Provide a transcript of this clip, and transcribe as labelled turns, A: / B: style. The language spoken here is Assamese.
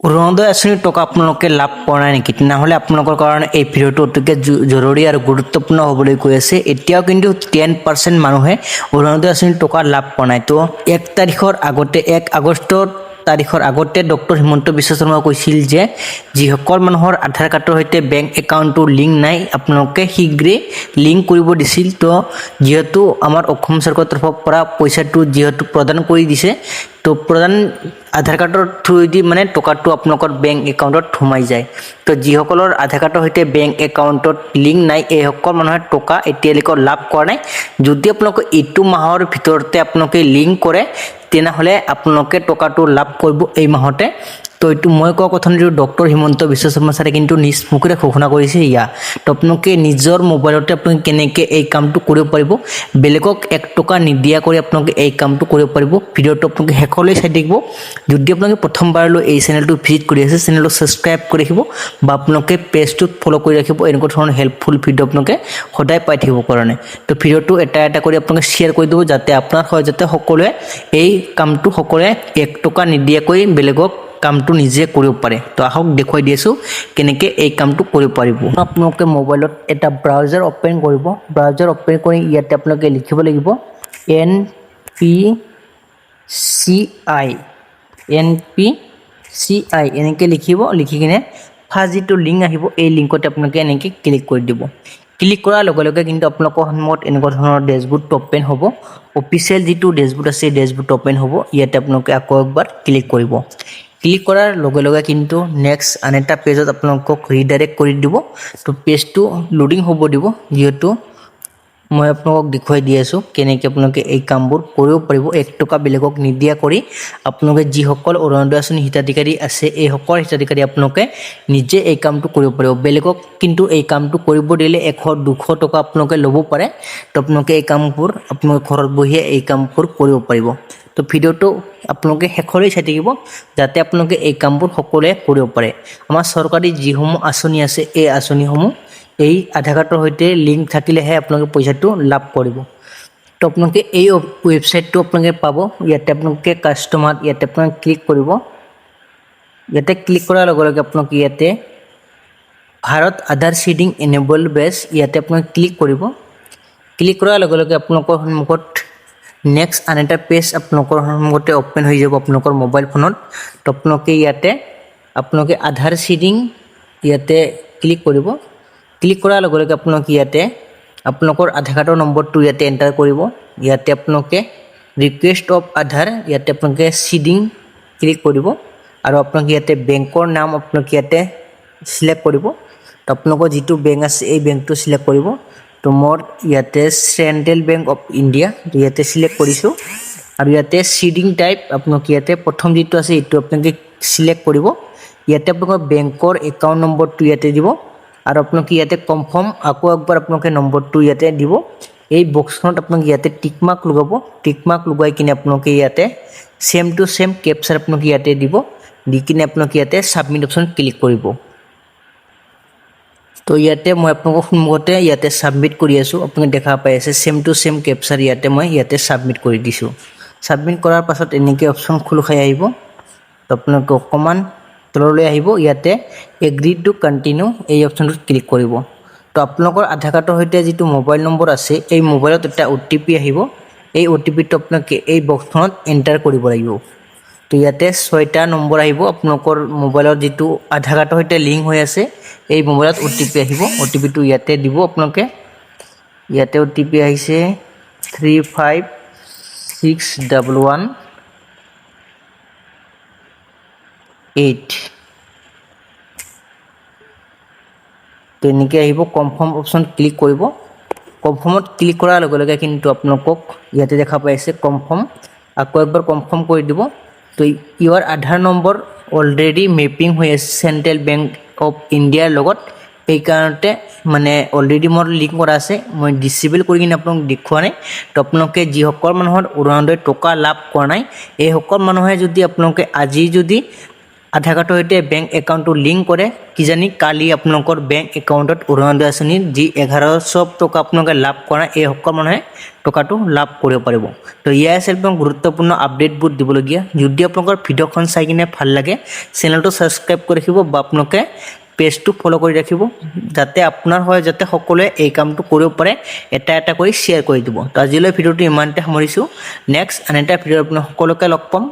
A: অৰুণোদয় আঁচনিৰ টকা আপোনালোকে লাভ কৰা নাই নেকি? তেনেহ'লে আপোনালোকৰ কাৰণে এই ভিডিঅ'টো অতিকে জৰুৰী আৰু গুৰুত্বপূৰ্ণ হ'বলৈ গৈ আছে। এতিয়াও কিন্তু 10% মানুহে অৰুণোদয় আঁচনিৰ টকা লাভ কৰা নাই। তো 1 আগষ্টৰ তাৰিখৰ আগতে ডক্টৰ হিমন্ত বিশ্ব শৰ্মাই কৈছিল যে যিসকল মানুহৰ আধাৰ কাৰ্ডৰ সৈতে বেংক একাউণ্টটো লিংক নাই আপোনালোকে শীঘ্ৰে লিংক কৰিব দিছিল। তো যিহেতু আমাৰ অসম চৰকাৰৰ তৰফৰ পৰা পইচাটো যিহেতু প্ৰদান কৰি দিছে, তো প্ৰদান আধাৰ কাৰ্ডৰ থ্ৰুদি মানে টকাটো আপোনালোকৰ বেংক একাউণ্টত সোমাই যায়। তো যিসকলৰ আধাৰ কাৰ্ডৰ সৈতে বেংক একাউণ্টত লিংক নাই এইসকল মানুহে টকা এতিয়ালৈকে লাভ কৰা নাই। যদি আপোনালোকে এইটো মাহৰ ভিতৰতে আপোনালোকে লিংক কৰে তেনেহ'লে আপোনালোকে টকাটো লাভ কৰিব এই মাহতে। তো এইটো মই কোৱা কথা যিটো ডক্টৰ হিমন্ত বিশ্ব শৰ্মা ছাৰে কিন্তু নিজ মুখেৰে ঘোষণা কৰিছে তো আপোনালোকে নিজৰ মোবাইলতে আপোনালোকে কেনেকৈ এই কামটো কৰিব পাৰিব, বেলেগক 1 টকা নিদিয়া কৰি আপোনালোকে এই কামটো কৰিব পাৰিব। ভিডিঅ'টো আপোনালোকে শেষলৈ চাই থাকিব। যদি আপোনালোকে প্ৰথমবাৰলৈ এই চেনেলটো ভিজিট কৰি আছে, চেনেলটো ছাবস্ক্ৰাইব কৰি ৰাখিব বা আপোনালোকে পেজটোত ফ'ল' কৰি ৰাখিব। এনেকুৱা ধৰণৰ হেল্পফুল ভিডিঅ' আপোনালোকে সদায় পাই থাকিব কাৰণে। তো ভিডিঅ'টো এটা কৰি আপোনালোকে শ্বেয়াৰ কৰি দিব যাতে আপোনাৰ হয় যাতে সকলোৱে এই কামটো সকলোৱে 1 টকা নিদিয়াকৈ বেলেগক কামটো নিজে কৰিব পাৰে। তো আহক দেখুৱাই দি আছোঁ কেনেকৈ এই কামটো কৰিব পাৰিব। আপোনালোকে মোবাইলত এটা ব্ৰাউজাৰ অ'পেন কৰিব। ব্ৰাউজাৰ অ'পেন কৰি ইয়াতে আপোনালোকে লিখিব লাগিব NPCI এনেকৈ লিখিব। লিখি কিনে ফাৰ্ষ্ট যিটো লিংক আহিব এই লিংকতে আপোনালোকে এনেকৈ ক্লিক কৰি দিব। ক্লিক কৰাৰ লগে লগে কিন্তু আপোনালোকৰ সন্মুখত এনেকুৱা ধৰণৰ ডেছবৰ্ড অ'পেন হ'ব। অফিচিয়েল যিটো ডেছবৰ্ড আছে ডেছবৰ্ড অ'পেন হ'ব। ইয়াতে আপোনালোকে আকৌ একবাৰ ক্লিক কৰিব। ক্লিক কৰাৰ লগে লগে কিন্তু নেক্সট আন এটা পেজত আপোনালোকক ৰিডাইৰেক্ট কৰি দিব। তো পেজটো লোডিং হ'ব দিব। যিহেতু মই আপোনালোকক দেখুৱাই দি আছোঁ কেনেকৈ আপোনালোকে এই কামবোৰ কৰিব পাৰিব 1 টকা বেলেগক নিদিয়া কৰি। আপোনালোকে যিসকল অৰুণোদয় আঁচনি হিতাধিকাৰী আছে এই সকল হিতাধিকাৰী আপোনালোকে নিজে এই কামটো কৰিব পাৰিব। বেলেগক কিন্তু এই কামটো কৰিব দিলে 100-200 টকা আপোনালোকে ল'ব পাৰে। তো আপোনালোকে এই কামবোৰ আপোনালোকে ঘৰত বহিয়ে এই কামবোৰ কৰিব পাৰিব। তো ভিডিঅ'টো আপোনালোকে শেষলৈ চাই থাকিব যাতে আপোনালোকে এই কামবোৰ সকলোৱে কৰিব পাৰে। আমাৰ চৰকাৰী যিসমূহ আঁচনি আছে এই আঁচনিসমূহ এই আধাৰ কাৰ্ডৰ সৈতে লিংক থাকিলেহে আপোনালোকে পইচাটো লাভ কৰিব। তো আপোনালোকে এই ৱেবছাইটটো আপোনালোকে পাব। ইয়াতে আপোনালোকে কাষ্টমাৰ ইয়াতে আপোনালোকে ক্লিক কৰিব। ইয়াতে ক্লিক কৰাৰ লগে লগে আপোনালোকে ইয়াতে ভাৰত আধাৰ চিডিং এনেবল বেছ ইয়াতে আপোনালোকে ক্লিক কৰিব। ক্লিক কৰাৰ লগে লগে আপোনালোকৰ সন্মুখত নেক্সট আন এটা পেজ আপোনালোকৰ সন্মুখতে অ'পেন হৈ যাব আপোনালোকৰ মোবাইল ফোনত। তো আপোনালোকে ইয়াতে আপোনালোকে আধাৰ চিডিং ইয়াতে ক্লিক কৰিব। ক্লিক কৰাৰ লগে লগে আপোনালোকে ইয়াতে আপোনালোকৰ আধাৰ কাৰ্ডৰ নম্বৰটো ইয়াতে এণ্টাৰ কৰিব। ইয়াতে আপোনালোকে ৰিকুৱেষ্ট অফ আধাৰ ইয়াতে আপোনালোকে চিডিং ক্লিক কৰিব আৰু আপোনালোকে ইয়াতে বেংকৰ নাম আপোনালোকে ইয়াতে চিলেক্ট কৰিব। তো আপোনালোকৰ যিটো বেংক আছে এই বেংকটো চিলেক্ট কৰিব। তো মোৰ ইয়াতে চেণ্ট্ৰেল বেংক অফ ইণ্ডিয়া ইয়াতে চিলেক্ট কৰিছোঁ আৰু ইয়াতে চিডিং টাইপ আপোনালোকে ইয়াতে প্ৰথম যিটো আছে এইটো আপোনালোকে চিলেক্ট কৰিব। ইয়াতে আপোনালোকৰ বেংকৰ একাউণ্ট নম্বৰটো ইয়াতে দিব আৰু আপোনালোকে ইয়াতে কনফাৰ্ম আকৌ একবাৰ আপোনালোকে নম্বৰটো ইয়াতে দিব। এই বক্সখনত আপোনালোকে ইয়াতে টিকমাৰ্ক লগাব। টিকমাৰ্ক লগাই কিনে আপোনালোকে ইয়াতে ছেম টু ছেম কেপচাৰ আপোনালোকে ইয়াতে দিব। দি কিনে আপোনালোকে ইয়াতে ছাবমিট অপশ্যন ক্লিক কৰিব। তো ইয়াতে মই আপোনালোকৰ সন্মুখতে ইয়াতে ছাবমিট কৰি আছোঁ। আপোনালোকে দেখা পাই আছে ছেম টু ছেম কেপচাৰ ইয়াতে মই ইয়াতে ছাবমিট কৰি দিছোঁ। ছাবমিট কৰাৰ পাছত এনেকৈ অপশ্যন খোল খাই আহিব। তো আপোনালোকে অকণমান তললৈ আহিব। ইয়াতে এগ্ৰি টু কণ্টিনিউ এই অপশ্যনটোত ক্লিক কৰিব। তো আপোনালোকৰ আধাৰ কাৰ্ডৰ সৈতে যিটো মোবাইল নম্বৰ আছে এই মোবাইলত এটা OTP আহিব। এই OTPটো আপোনালোকে এই বক্সখনত এণ্টাৰ কৰিব লাগিব। তো ইয়াতে 6টা নম্বৰ আহিব। আপোনালোকৰ মোবাইলত যিটো আধাৰ কাৰ্ডৰ সৈতে লিংক হৈ আছে এই মোবাইলত OTP আহিব। OTPটো ইয়াতে দিব আপোনালোকে। ইয়াতে OTP আহিছে 35611 তো এনেকৈ আহিব। কনফাৰ্ম অপশ্যন ক্লিক কৰিব। কনফাৰ্মত ক্লিক কৰাৰ লগে লগে কিন্তু আপোনালোকক ইয়াতে দেখা পাই আছে কনফাৰ্ম। আকৌ একবাৰ কনফাৰ্ম কৰি দিব। তো ইউৰ আধাৰ নম্বৰ অলৰেডি মেপিং হৈ আছে চেণ্ট্ৰেল বেংক অফ ইণ্ডিয়াৰ লগত। সেইকাৰণতে মানে অলৰেডি মোৰ লিংক কৰা আছে। মই ডিচেবল কৰি কিনে আপোনালোক দেখুওৱা নাই। তো আপোনালোকে যিসকল মানুহৰ অৰুণোদয় টকা লাভ কৰা নাই এইসকল মানুহে যদি আপোনালোকে আজি যদি আধাৰ কাৰ্ডৰ সৈতে বেংক একাউণ্টটো লিংক কৰে কিজানি কালি আপোনালোকৰ বেংক একাউণ্টত অৰুণোদয় আঁচনি যি 1100 টকা আপোনালোকে লাভ কৰা এই সকলো মানুহে টকাটো লাভ কৰিব পাৰিব তো ইয়াৰ আছিল গুৰুত্বপূৰ্ণ আপডেটবোৰ দিবলগীয়া যদি আপোনালোকৰ ভিডিঅ'খন চাই কিনে ভাল লাগে চেনেলটো ছাবস্ক্ৰাইব কৰি ৰাখিব বা আপোনালোকে পেজটো ফলো কৰি ৰাখিব যাতে আপোনাৰ হয় যাতে সকলোৱে এই কামটো কৰিব পাৰে এটা এটা কৰি শ্বেয়াৰ কৰি দিব তো আজিলৈ ভিডিঅ'টো ইমানতে সামৰিছোঁ নেক্সট আন এটা ভিডিঅ'ত আপোনাক সকলোকে লগ পাম